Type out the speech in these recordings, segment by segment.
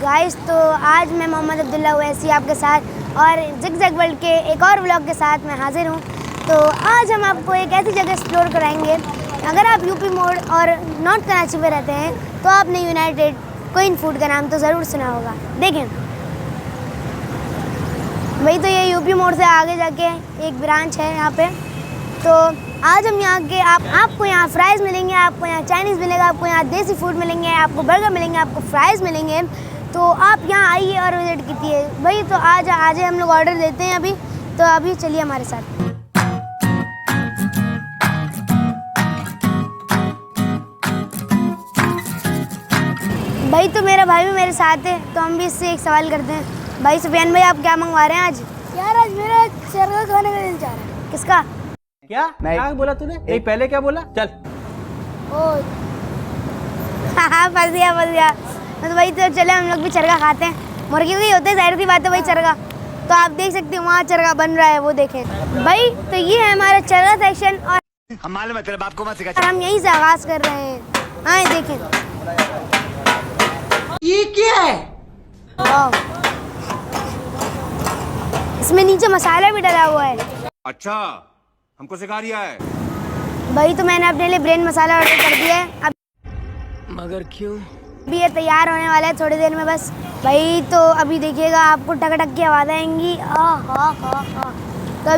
Guys तो आज मैं मोहम्मद अब्दुल्ला ओवैसी आपके साथ और ज़िगज़ैग वर्ल्ड के एक और व्लॉग के साथ मैं हाजिर हूँ। तो आज हम आपको एक ऐसी जगह एक्सप्लोर कराएंगे। अगर आप यूपी मोड़ और नॉर्थ कराची में रहते हैं तो आपने यूनाइटेड क्वीन फूड का नाम तो ज़रूर सुना होगा। देखें वही तो, ये यूपी मोड़ से आगे जाके एक ब्रांच है यहाँ पे। तो आज हम यहाँ के आपको यहाँ फ्राइज़ मिलेंगे, आपको यहाँ चाइनीज़ मिलेगा, आपको यहाँ देसी फूड मिलेंगे, आपको बर्गर मिलेंगे, आपको फ्राइज़ मिलेंगे। तो आप यहाँ आइए और विज़िट कीजिए भाई। तो आज हम लोग ऑर्डर देते हैं अभी। तो अभी चलिए हमारे साथ। भाई तो मेरा भाई भी मेरे साथ है, तो हम भी इससे एक सवाल करते हैं। भाई सुफियान भाई, आप क्या मंगवा रहे हैं आज? यार आज मेरा चरगा खाने का दिल चाह रहा है। किसका? क्या बोला तूने? नहीं पहले क्या बोला? चल हाँ फंस गया। तो भाई तो चले हम लोग भी चरगा खाते हैं। मुर्गी भी होते हैं, जाहिर सी बात है भाई चरगा। तो आप देख सकते हैं वहाँ चरगा बन रहा है, वो देखें भाई। तो ये है हमारा चरगा सेक्शन और हम यहीं से आगाज कर रहे हैं। आए देखें, ये क्या है? इसमें नीचे मसाला भी डला हुआ है। अच्छा, हमको सिखा रिया है भाई। तो मैंने अपने लिए ब्रेन मसाला ऑर्डर कर दिया है। अब मगर क्यों? अभी ये तैयार होने वाला है थोड़ी देर में बस भाई। तो अभी देखिएगा आपको टक टक की आवाज़ आएंगी। तो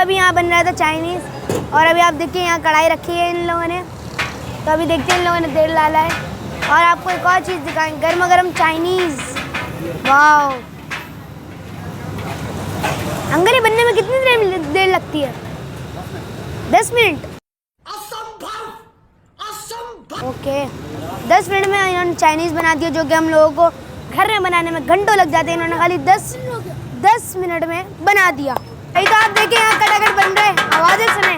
अभी यहाँ बन रहा था चाइनीज़। और अभी आप देखिए यहाँ कढ़ाई रखी है इन लोगों ने। तो अभी देखते हैं इन लोगों ने तेल डाला है। और आपको एक और चीज़ दिखाएंगे, गर्मा गर्म चाइनीज़। वाह अंकल, ये बनने में कितनी देर लगती है? 10 मिनट। ओके 10 मिनट में इन्होंने चाइनीज़ बना दिया, जो कि हम लोगों को घर में बनाने में घंटों लग जाते हैं। इन्होंने खाली 10 मिनट में बना दिया। भाई तो आप देखें यहाँ कटाकट बन रहे हैं, आवाज़ें सुने।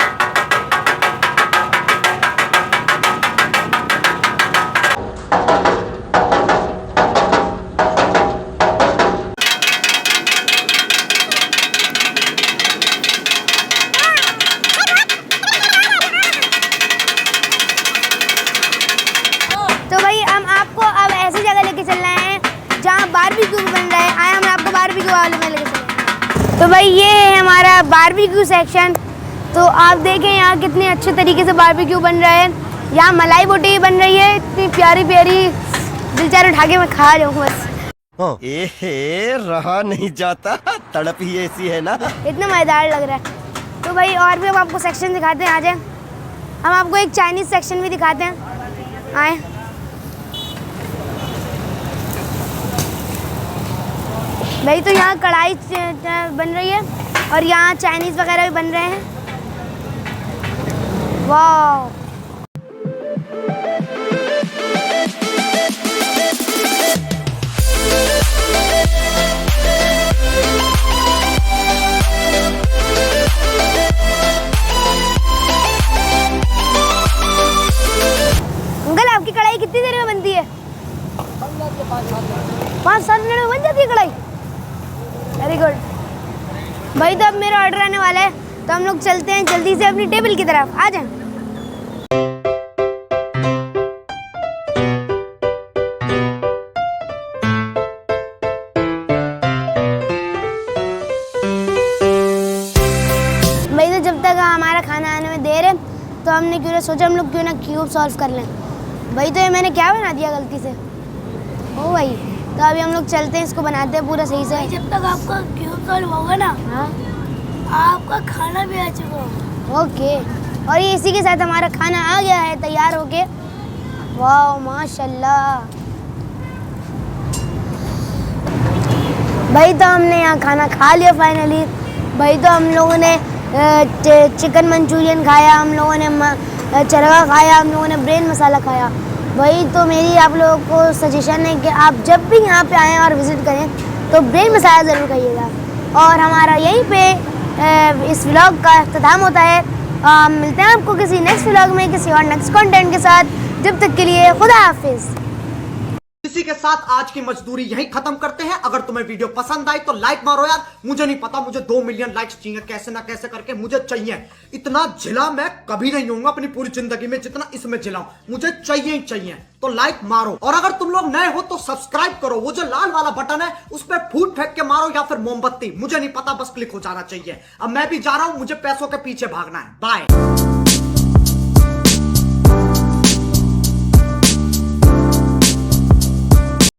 आपको अब ऐसी जगह लेके चल रहे हैं जहाँ बारबेक्यू बन रहा है। आए हम आपको बारबेक्यू वाले में लेके चलेंगे। तो भाई ये है हमारा बारबेक्यू सेक्शन। तो आप देखें यहाँ कितने अच्छे तरीके से बारबेक्यू बन रहा है। यहाँ मलाई बोटी बन रही है, इतनी प्यारी प्यारी, दिल चाह उठा के मैं खा जाऊँ बस। रहा नहीं जाता, तड़प ही ऐसी है ना। इतना मज़ेदार लग रहा है। तो भाई और भी हम आपको सेक्शन दिखाते हैं। आ जाए, हम आपको एक चाइनीज़ सेक्शन भी दिखाते हैं। आए भाई। तो यहाँ कढ़ाई बन रही है और यहाँ चाइनीज़ वगैरह भी बन रहे हैं। वाह अंकल, आपकी कढ़ाई कितनी देर में बनती है? 5-7 मिनट में बन जाती है कढ़ाई। वेरी गुड भाई। तो अब मेरा ऑर्डर आने वाला है, तो हम लोग चलते हैं जल्दी से अपनी टेबल की तरफ। आ जाएं। भाई तो जब तक हमारा खाना आने में देर है, तो हमने सोचा हम लोग क्यों ना क्यूब सॉल्व कर लें। भाई तो ये मैंने क्या बना दिया गलती से? ओ भाई, तो अभी हम लोग चलते हैं, इसको बनाते हैं पूरा सही से। जब तक आपका क्यूब सॉल्व होगा ना, हाँ आपका खाना भी आ चुका होगा। ओके। और ये इसी के साथ हमारा खाना आ गया है तैयार होके। वाह माशाल्लाह भाई। तो हमने यहाँ खाना खा लिया फाइनली। भाई तो हम लोगों ने चिकन मंचूरियन खाया, हम लोगों ने चरगा खाया, हम लोगों ने ब्रेन मसाला खाया। भाई तो मेरी आप लोगों को सजेशन है कि आप जब भी यहाँ पे आएँ और विज़िट करें तो ब्रेन मसाला ज़रूर खाइएगा। और हमारा यहीं पे इस व्लॉग का इख्तिताम होता है। मिलते हैं आपको किसी नेक्स्ट व्लॉग में, किसी और नेक्स्ट कंटेंट के साथ। जब तक के लिए खुदा हाफिज़। इसी के साथ आज की मजदूरी यहीं खत्म करते हैं। अगर तुम्हें वीडियो पसंद आई तो लाइक मारो यार। मुझे नहीं पता, मुझे 2 मिलियन लाइक्स चाहिए, कैसे ना कैसे करके मुझे चाहिए। इतना झिला मैं कभी नहीं होऊंगा अपनी पूरी जिंदगी में जितना इसमें झिलाऊं, मुझे चाहिए ही चाहिए। तो लाइक मारो, और अगर तुम लोग नए हो तो सब्सक्राइब करो। वो जो लाल वाला बटन है उस पर फूट फेंक के मारो या फिर मोमबत्ती, मुझे नहीं पता, बस क्लिक हो जाना चाहिए। अब मैं भी जा रहा हूं, मुझे पैसों के पीछे भागना है। बाय।